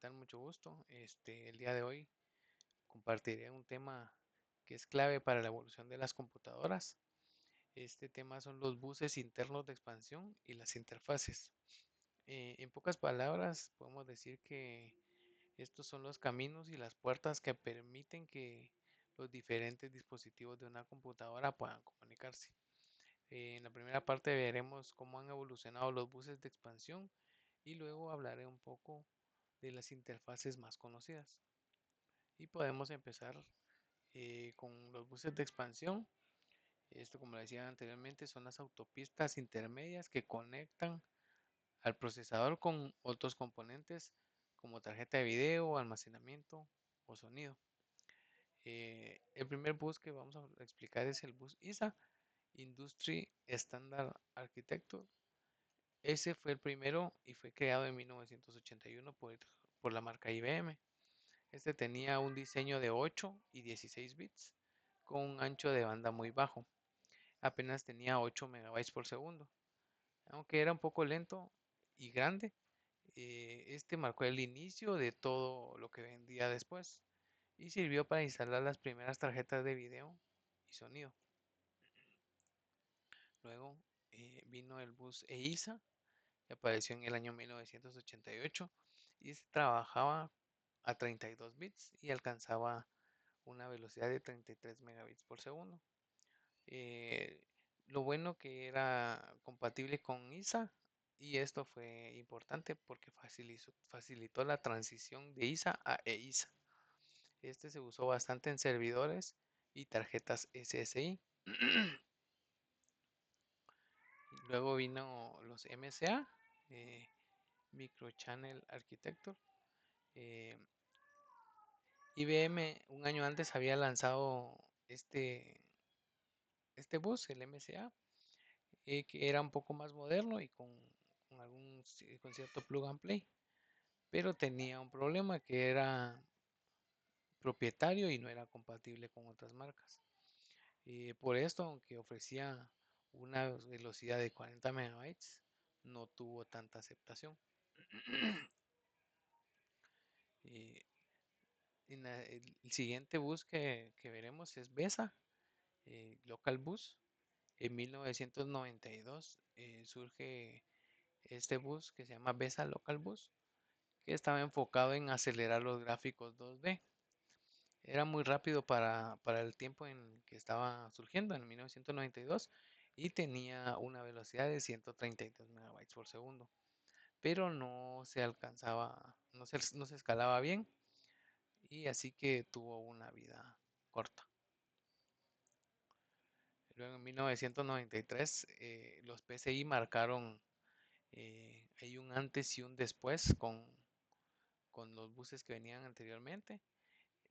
tal? Mucho gusto. El día de hoy compartiré un tema que es clave para la evolución de las computadoras. Este tema son los buses internos de expansión y las interfaces. En pocas palabras, podemos decir que estos son los caminos y las puertas que permiten que los diferentes dispositivos de una computadora puedan comunicarse. En la primera parte veremos cómo han evolucionado los buses de expansión y luego hablaré un poco de las interfaces más conocidas. Y podemos empezar con los buses de expansión. Esto, como decía anteriormente, son las autopistas intermedias que conectan al procesador con otros componentes como tarjeta de video, almacenamiento o sonido. El primer bus que vamos a explicar es el bus ISA, Industry Standard Architecture. Ese fue el primero y fue creado en 1981 por la marca IBM. Este tenía un diseño de 8 y 16 bits con un ancho de banda muy bajo. Apenas tenía 8 megabytes por segundo. Aunque era un poco lento y grande, este marcó el inicio de todo lo que vendía después y sirvió para instalar las primeras tarjetas de video y sonido. Luego vino el bus EISA, que apareció en el año 1988 y este trabajaba a 32 bits y alcanzaba una velocidad de 33 megabits por segundo. Eh, lo bueno que era compatible con ISA y esto fue importante porque facilitó la transición de ISA a EISA. Este se usó bastante en servidores y tarjetas SSI. Luego vino los MCA, Microchannel Architecture. Eh, IBM un año antes había lanzado este bus, el MCA, que era un poco más moderno y con cierto plug and play, pero tenía un problema que era propietario y no era compatible con otras marcas. Por esto, aunque ofrecía una velocidad de 40 megabytes, no tuvo tanta aceptación. Eh, el siguiente bus que veremos es BESA, Local Bus. En 1992 surge este bus que se llama BESA Local Bus, que estaba enfocado en acelerar los gráficos 2D. Era muy rápido para el tiempo en que estaba surgiendo, en 1992, y tenía una velocidad de 132 megabytes por segundo, pero no se alcanzaba, no se escalaba bien, y así que tuvo una vida corta. Luego en 1993 los PCI marcaron hay un antes y un después con los buses que venían anteriormente.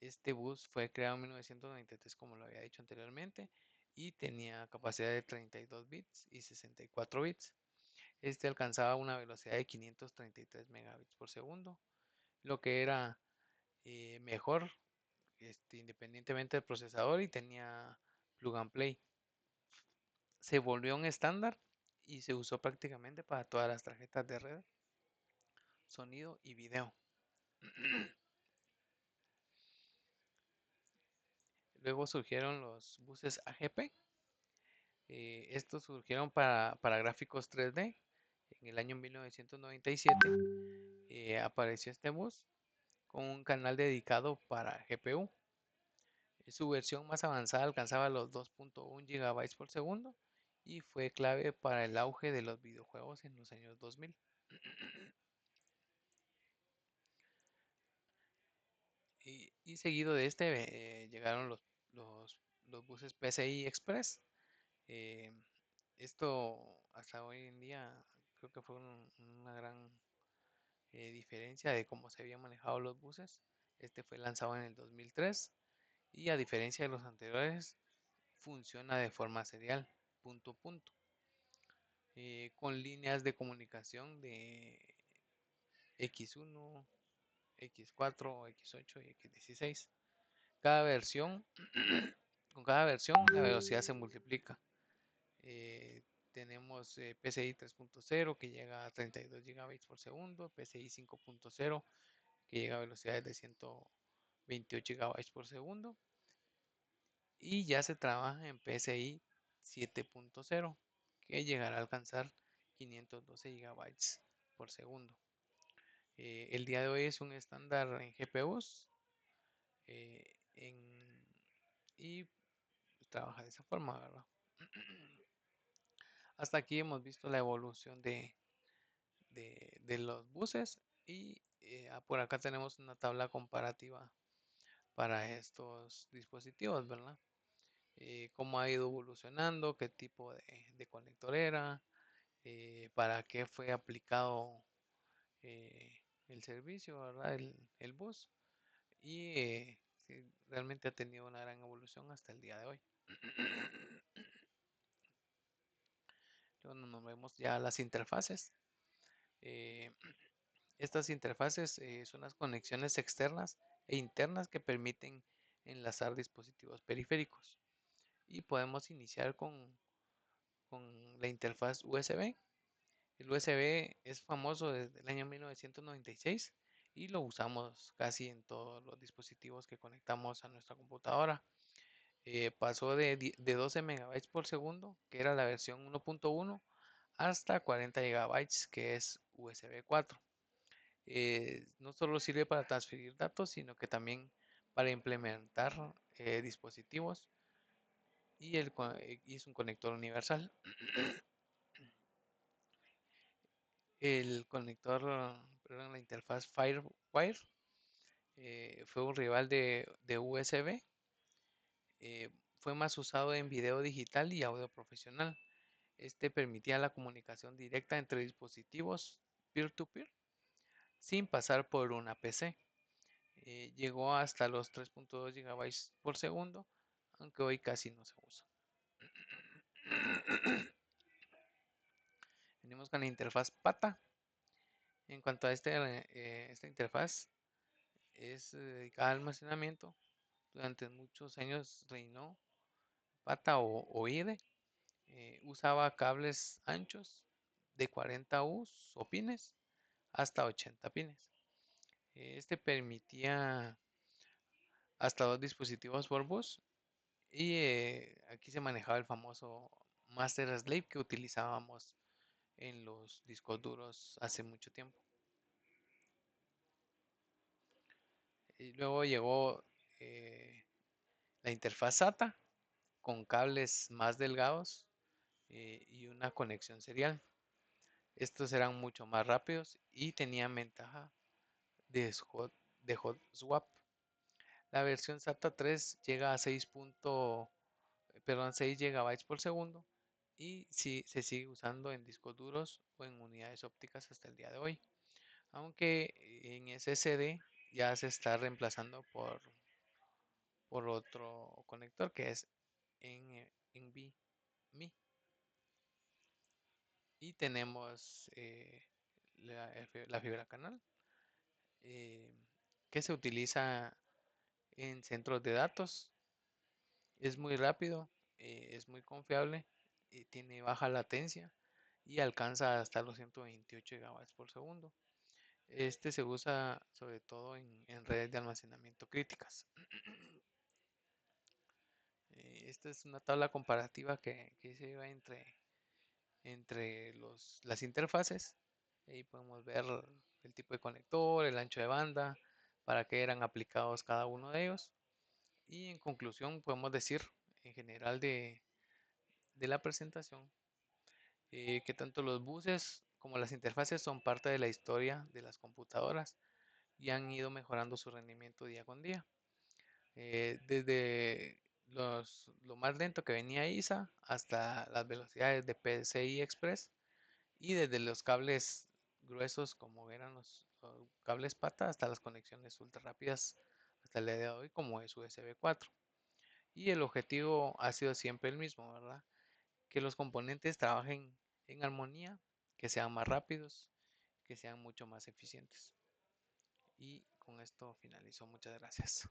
Este bus fue creado en 1993, como lo había dicho anteriormente, y tenía capacidad de 32 bits y 64 bits. Este alcanzaba una velocidad de 533 megabits por segundo, lo que era mejor independientemente del procesador y tenía plug and play. Se volvió un estándar y se usó prácticamente para todas las tarjetas de red, sonido y video. Luego surgieron los buses AGP. Estos surgieron para gráficos 3D. En el año 1997 apareció este bus con un canal dedicado para GPU. Su versión más avanzada alcanzaba los 2.1 GB por segundo y fue clave para el auge de los videojuegos en los años 2000. Y seguido de este llegaron los buses PCI Express. Eh, Esto hasta hoy en día creo que fue una gran diferencia de cómo se habían manejado los buses. Este fue lanzado en el 2003 y a diferencia de los anteriores funciona de forma serial, punto a punto, con líneas de comunicación de X1, X4, X8 y X16. Cada versión, con cada versión la velocidad se multiplica. Eh, Tenemos PCI 3.0 que llega a 32 GB por segundo, PCI 5.0 que llega a velocidades de 128 gigabytes por segundo. Y ya se trabaja en PCI 7.0, que llegará a alcanzar 512 gigabytes por segundo. El día de hoy es un estándar en GPUs y trabaja de esa forma, ¿verdad? Hasta aquí hemos visto la evolución de los buses y por acá tenemos una tabla comparativa para estos dispositivos, ¿verdad? Cómo ha ido evolucionando, qué tipo de conector era, para qué fue aplicado el servicio, ¿verdad? El bus y sí, realmente ha tenido una gran evolución hasta el día de hoy. Luego nos vemos ya las interfaces. Eh, Estas interfaces son las conexiones externas e internas que permiten enlazar dispositivos periféricos. Y podemos iniciar con la interfaz USB. El USB es famoso desde el año 1996 y lo usamos casi en todos los dispositivos que conectamos a nuestra computadora. Pasó de 12 megabytes por segundo, que era la versión 1.1, hasta 40 gigabytes, que es USB 4. No solo sirve para transferir datos, sino que también para implementar dispositivos y es un conector universal. El conector, perdón, la interfaz FireWire fue un rival de USB. eh, Fue más usado en video digital y audio profesional. Este permitía la comunicación directa entre dispositivos peer-to-peer sin pasar por una PC. Llegó hasta los 3.2 gigabytes por segundo, aunque hoy casi no se usa. Venimos con la interfaz PATA. En cuanto a esta interfaz, es dedicada al almacenamiento. Durante muchos años reinó PATA o IDE. Usaba cables anchos de 40 U o pines hasta 80 pines. Este permitía hasta dos dispositivos por bus y aquí se manejaba el famoso Master Slave que utilizábamos en los discos duros hace mucho tiempo. Y luego llegó eh, la interfaz SATA con cables más delgados y una conexión serial. Estos eran mucho más rápidos y tenían ventaja de hot swap. La versión SATA 3 llega a 6 GB por segundo y se sigue usando en discos duros o en unidades ópticas hasta el día de hoy. Aunque en SSD ya se está reemplazando por otro conector que es NVMe. Y tenemos la fibra canal eh, que se utiliza en centros de datos. Es muy rápido, es muy confiable, tiene baja latencia y alcanza hasta los 128 gigabytes por segundo. Este se usa sobre todo en redes de almacenamiento críticas. Esta es una tabla comparativa que se lleva entre las interfaces. Ahí podemos ver el tipo de conector, el ancho de banda, para qué eran aplicados cada uno de ellos. Y en conclusión podemos decir en general de la presentación que tanto los buses como las interfaces son parte de la historia de las computadoras y han ido mejorando su rendimiento día con día. Desde lo más lento que venía ISA hasta las velocidades de PCI Express y desde los cables gruesos como eran los cables PATA hasta las conexiones ultra rápidas hasta el día de hoy como es USB 4. Y el objetivo ha sido siempre el mismo, ¿verdad? Que los componentes trabajen en armonía, que sean más rápidos, que sean mucho más eficientes. Y con esto finalizo. Muchas gracias.